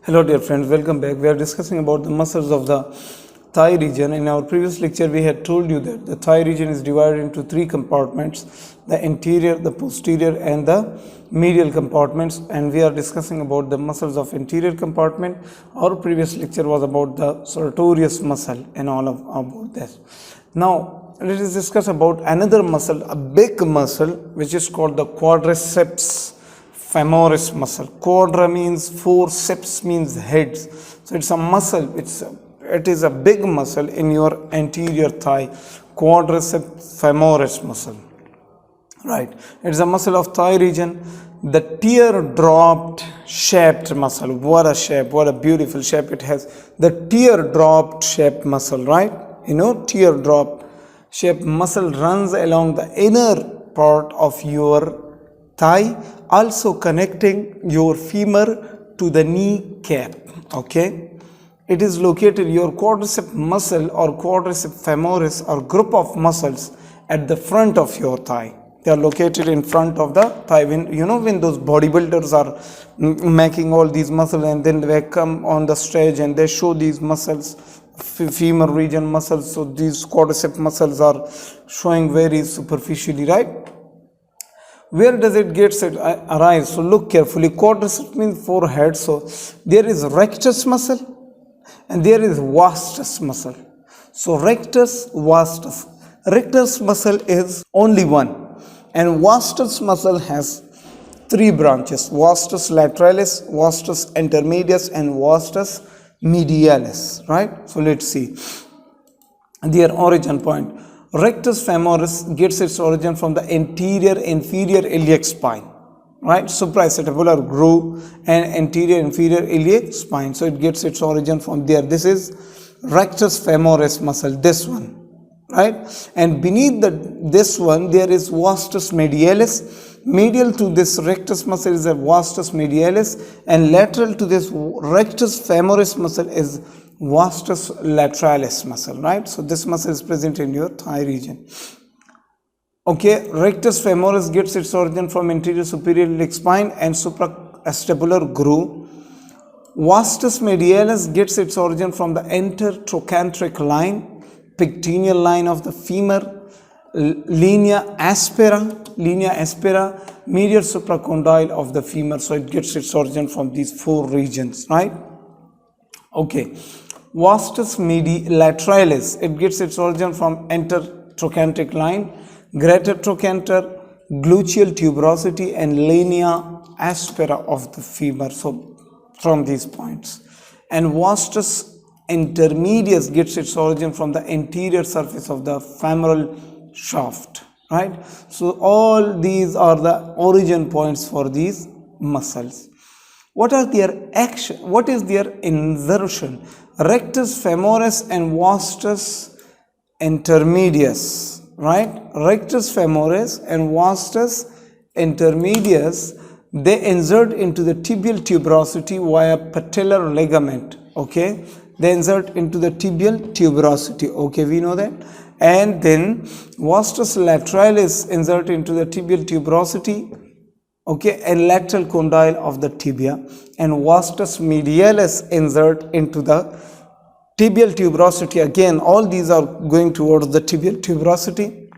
Hello dear friends, welcome back. We are discussing about the muscles of the thigh region. In our previous lecture we had told you that the thigh region is divided into three compartments: the anterior, the posterior and the medial compartments, and we are discussing about the muscles of anterior compartment. Our previous lecture was about the sartorius muscle and all of about this. Now let us discuss about another muscle, a big muscle which is called the quadriceps femoris muscle. Quadra means four, ceps means heads. So it's a muscle, it is a big muscle in your anterior thigh, quadricep femoris muscle. Right, it's a muscle of thigh region. The teardrop shaped muscle. What a shape, what a beautiful shape it has. The teardrop shaped muscle, right? You know, teardrop shaped muscle runs along the inner part of your thigh, also connecting your femur to the kneecap. Okay, it is located, your quadricep muscle or quadricep femoris or group of muscles at the front of your thigh. They are located in front of the thigh. When you know, when those bodybuilders are making all these muscles and then they come on the stage and they show these muscles, femur region muscles, so these quadricep muscles are showing very superficially, right? Where does it get arise? So look carefully. Quadricep means four heads. So there is rectus muscle and there is vastus muscle. So rectus, vastus. Rectus muscle is only one, and vastus muscle has three branches: vastus lateralis, vastus intermedius and vastus medialis. Right? So let's see their origin point. Rectus femoris gets its origin from the anterior inferior iliac spine, right? Supraacetabular groove and anterior inferior iliac spine. So it gets its origin from there. This is rectus femoris muscle, this one, right? And beneath this one there is vastus medialis. Medial to this rectus muscle is a vastus medialis, and lateral to this rectus femoris muscle is vastus lateralis muscle, right? So this muscle is present in your thigh region. Okay, rectus femoris gets its origin from anterior superior iliac spine and supraacetabular groove. Vastus medialis gets its origin from the intertrochanteric line, pectineal line of the femur, linea aspera, medial supracondyle of the femur. So it gets its origin from these four regions, right? Okay, vastus lateralis, it gets its origin from intertrochanteric line, greater trochanter, gluteal tuberosity and linea aspera of the femur. So from these points. And vastus intermedius gets its origin from the anterior surface of the femoral shaft, right? So all these are the origin points for these muscles. What are their action? What is their insertion? Rectus femoris and vastus intermedius, right? Rectus femoris and vastus intermedius, they insert into the tibial tuberosity via patellar ligament. Okay, they insert into the tibial tuberosity. Okay, we know that. And then vastus lateralis insert into the tibial tuberosity, okay, and lateral condyle of the tibia, and vastus medialis insert into the tibial tuberosity. Again, all these are going towards the tibial tuberosity,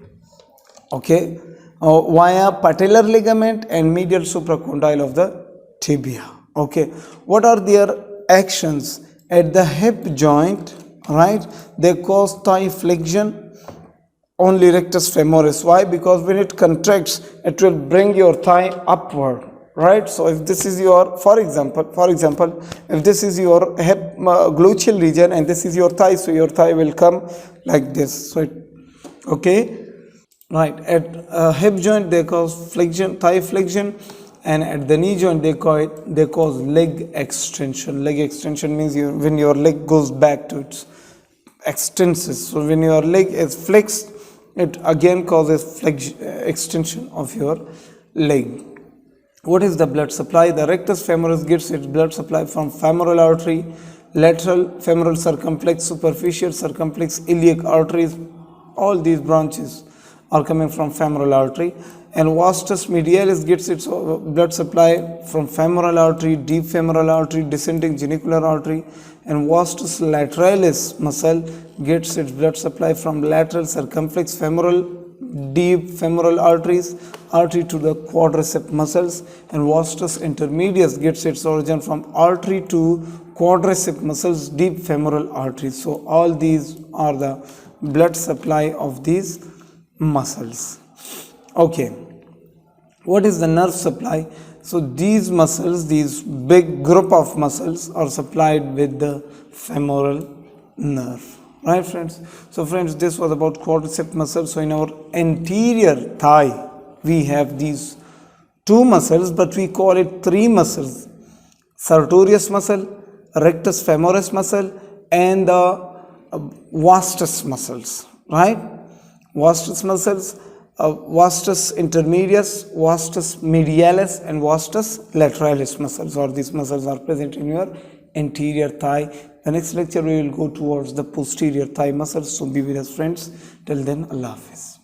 okay, via patellar ligament and medial supracondyle of the tibia. Okay, what are their actions? At the hip joint, right, they cause thigh flexion. Only rectus femoris. Why? Because when it contracts, it will bring your thigh upward, right? So if this is your, for example, if this is your hip gluteal region and this is your thigh, so your thigh will come like this. So okay, right? At hip joint they cause flexion, thigh flexion, and at the knee joint they cause leg extension. Leg extension means when your leg goes back to its extenses. So when your leg is flexed, it again causes extension of your leg. What is the blood supply? The rectus femoris gets its blood supply from femoral artery, lateral femoral circumflex, superficial circumflex, iliac arteries. All these branches are coming from femoral artery. and vastus medialis gets its blood supply from femoral artery, deep femoral artery, descending genicular artery, and vastus lateralis muscle gets its blood supply from lateral circumflex femoral, deep femoral artery to the quadricep muscles, and vastus intermedius gets its origin from artery to quadricep muscles, deep femoral artery. So all these are the blood supply of these muscles. Okay, what is the nerve supply? So these muscles, these big group of muscles are supplied with the femoral nerve, right friends? So friends, this was about quadricep muscle. So in our anterior thigh we have these two muscles, but we call it three muscles: sartorius muscle, rectus femoris muscle, and the vastus muscles, right? Vastus muscles, vastus intermedius, vastus medialis, and vastus lateralis muscles, or these muscles are present in your anterior thigh. The next lecture we will go towards the posterior thigh muscles. So be with us friends. Till then, Allah Hafiz.